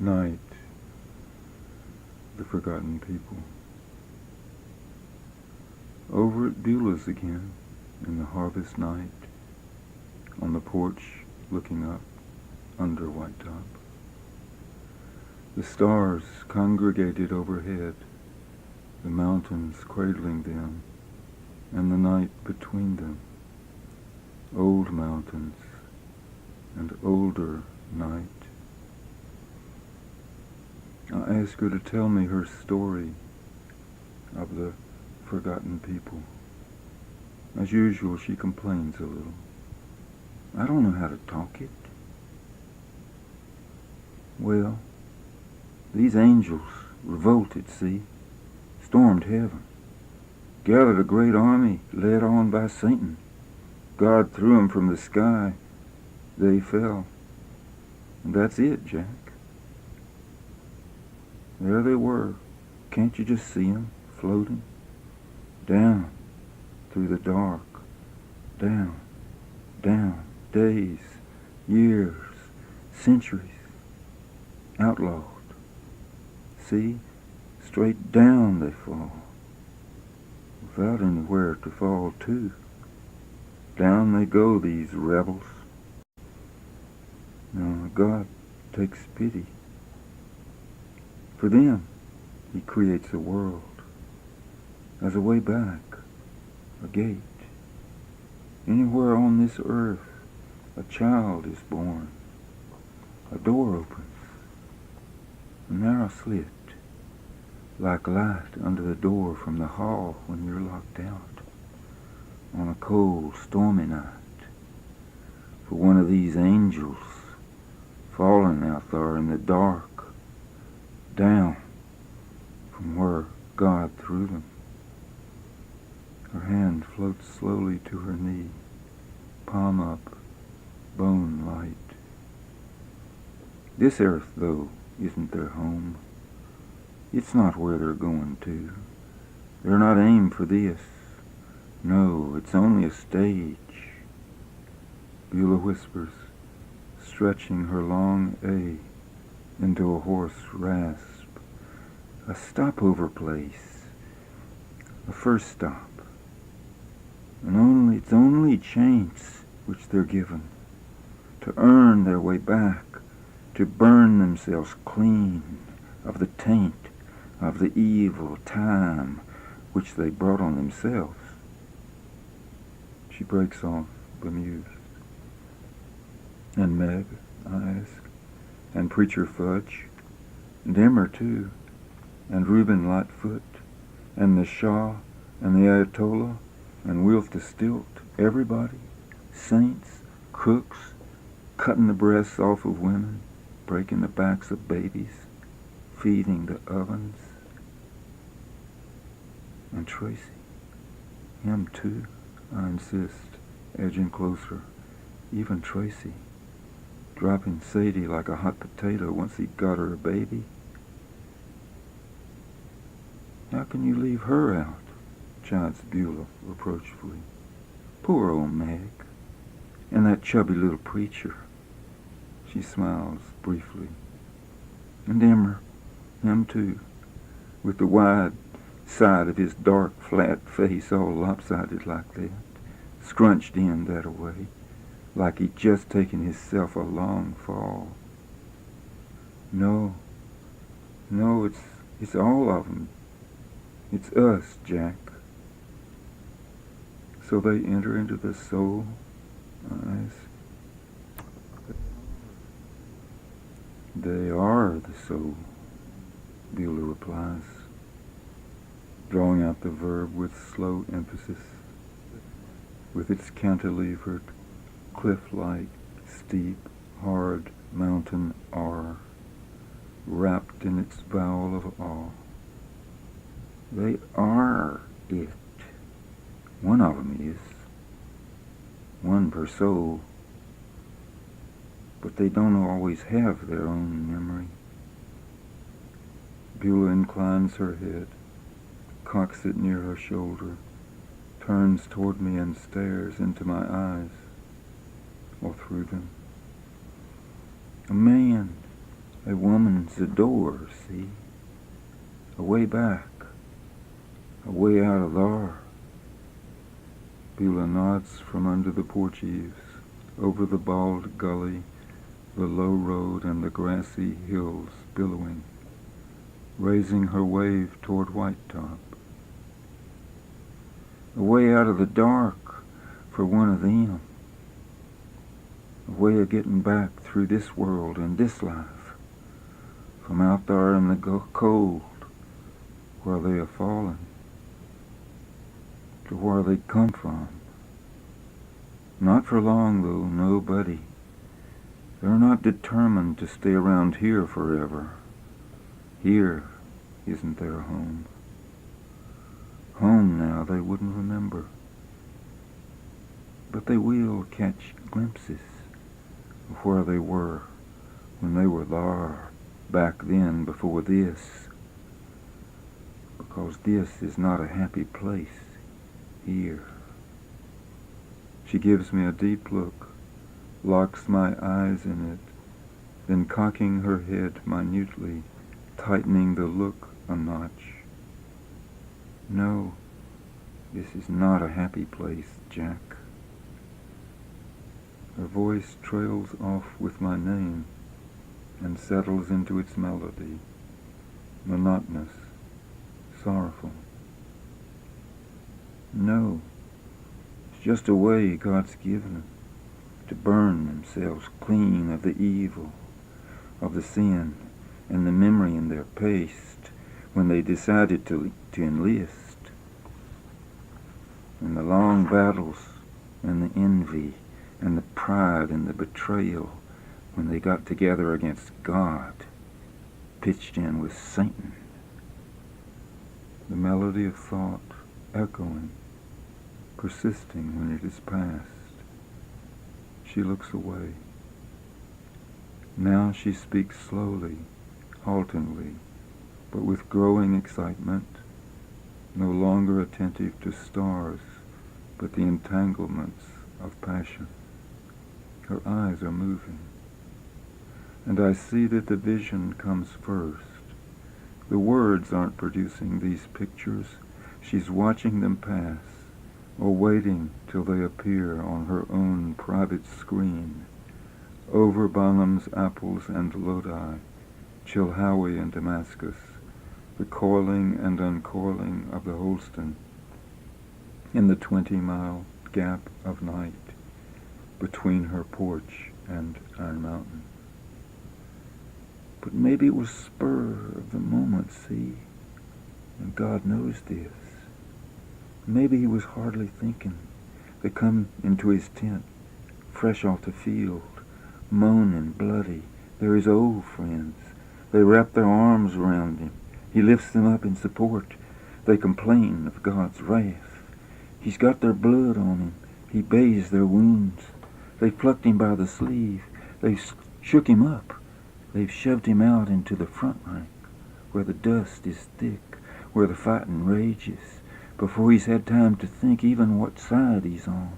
Night, the forgotten people. Over at Beulah's again, in the harvest night, on the porch looking up under White Top. The stars congregated overhead, the mountains cradling them, and the night between them. Old mountains and older night. I ask her to tell me her story of the forgotten people. As usual, she complains a little. I don't know how to talk it. Well, these angels revolted, see, stormed heaven, gathered a great army led on by Satan. God threw them from the sky. They fell. And that's it, Jack. There they were. Can't you just see them floating? Down through the dark. Down, down, days, years, centuries. Outlawed. See? Straight down they fall. Without anywhere to fall to. Down they go, these rebels. Now God takes pity. For them, He creates a world as a way back, a gate. Anywhere on this earth, a child is born. A door opens, a narrow slit, like light under the door from the hall when you're locked out on a cold, stormy night. For one of these angels fallen out there in the dark, down from where God threw them. Her hand floats slowly to her knee, palm up, bone light. This earth, though, isn't their home. It's not where they're going to. They're not aimed for this. No, it's only a stage. Beulah whispers, stretching her long A into a hoarse rasp. A stopover place. A first stop. And it's only chance which they're given to earn their way back, to burn themselves clean of the taint of the evil time which they brought on themselves. She breaks off, bemused. And Meg, I ask, and Preacher Fudge, and Emmer too, and Reuben Lightfoot, and the Shah, and the Ayatollah, and Wilf the Stilt, everybody, saints, crooks, cutting the breasts off of women, breaking the backs of babies, feeding the ovens. And Tracy, him too, I insist, edging closer. Even Tracy, dropping Sadie like a hot potato once he got her a baby. How can you leave her out? Chides Beulah reproachfully. Poor old Meg. And that chubby little preacher. She smiles briefly. And Emmer, him too, with the wide side of his dark, flat face all lopsided like that, scrunched in that-a-way, like he'd just taken himself a long fall. No, it's all of 'em. It's us, Jack. So they enter into the soul, I ask. They are the soul, Beulah replies, drawing out the verb with slow emphasis, with its cantilevered, cliff-like, steep, hard mountain R, wrapped in its vowel of awe. They are it. One of 'em is. One per soul. But they don't always have their own memory. Beulah inclines her head, cocks it near her shoulder, turns toward me and stares into my eyes, or through them. A man, a woman's door, see? A way back, a way out of there. Beulah nods from under the porch eaves, over the bald gully, the low road and the grassy hills billowing, raising her wave toward White Top. A way out of the dark for one of them. A way of getting back through this world and this life, from out there in the cold where they have fallen, to where they come from. Not for long, though, no, buddy. They're not determined to stay around here forever. Here isn't their home. Home now they wouldn't remember. But they will catch glimpses of where they were when they were there back then before this. Because this is not a happy place here. She gives me a deep look, locks my eyes in it, then cocking her head minutely, tightening the look a notch. No, this is not a happy place, Jack. Her voice trails off with my name and settles into its melody, monotonous, sorrowful. No, it's just a way God's given them to burn themselves clean of the evil, of the sin, and the memory in their past when they decided to enlist. And the long battles and the envy and the pride and the betrayal when they got together against God, pitched in with Satan. The melody of thought echoing, persisting when it is past. She looks away. Now she speaks slowly, haltingly, but with growing excitement, no longer attentive to stars, but the entanglements of passion. Her eyes are moving, and I see that the vision comes first. The words aren't producing these pictures. She's watching them pass, or waiting till they appear on her own private screen, over Balaam's apples and Lodi, Chilhowie and Damascus, the coiling and uncoiling of the Holston, in the 20-mile gap of night between her porch and Iron Mountain. But maybe it was spur of the moment, see? And God knows this. Maybe he was hardly thinking. They come into his tent, fresh off the field, moaning bloody. They're his old friends. They wrap their arms around him. He lifts them up in support. They complain of God's wrath. He's got their blood on him. He bathes their wounds. They plucked him by the sleeve. They shook him up. They've shoved him out into the front rank, where the dust is thick, where the fighting rages, before he's had time to think even what side he's on.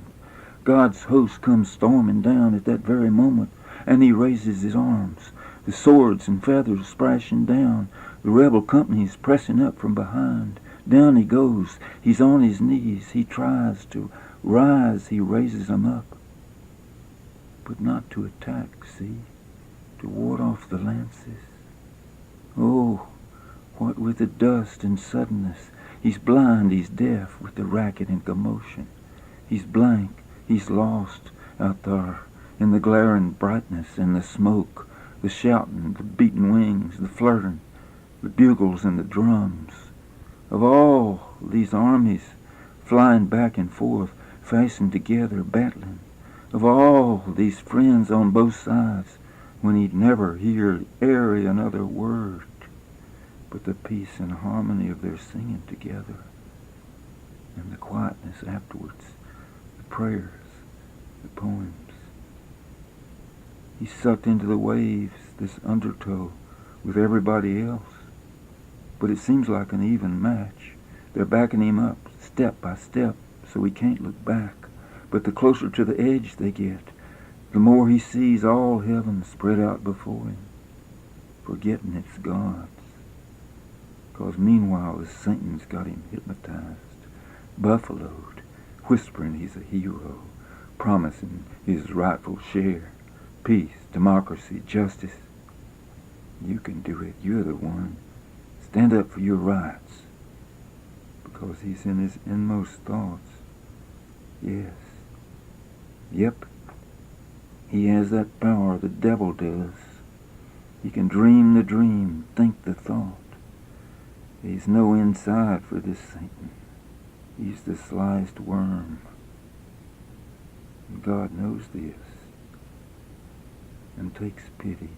God's host comes storming down at that very moment, and he raises his arms, the swords and feathers splashing down, the rebel company's pressing up from behind. Down he goes, he's on his knees, he tries to rise, he raises them up. But not to attack, see? To ward off the lances. Oh, what with the dust and suddenness. He's blind, he's deaf with the racket and commotion. He's blank, he's lost out there in the glaring brightness and the smoke, the shouting, the beating wings, the flirting, the bugles and the drums. Of all these armies flying back and forth, fastened together, battling. Of all these friends on both sides, when he'd never hear airy another word but the peace and harmony of their singing together, and the quietness afterwards, the prayers, the poems. He's sucked into the waves, this undertow, with everybody else. But it seems like an even match. They're backing him up, step by step, so he can't look back. But the closer to the edge they get, the more he sees all heaven spread out before him. forgetting it's God's. 'Cause meanwhile the Satan's got him hypnotized, buffaloed, whispering he's a hero, promising his rightful share, peace, democracy, justice. You can do it. You're the one. Stand up for your rights. Because he's in his inmost thoughts. Yes. Yep. He has that power the devil does. He can dream the dream, think the thought. He's no inside for this Satan. He's the slyest worm. And God knows this and takes pity.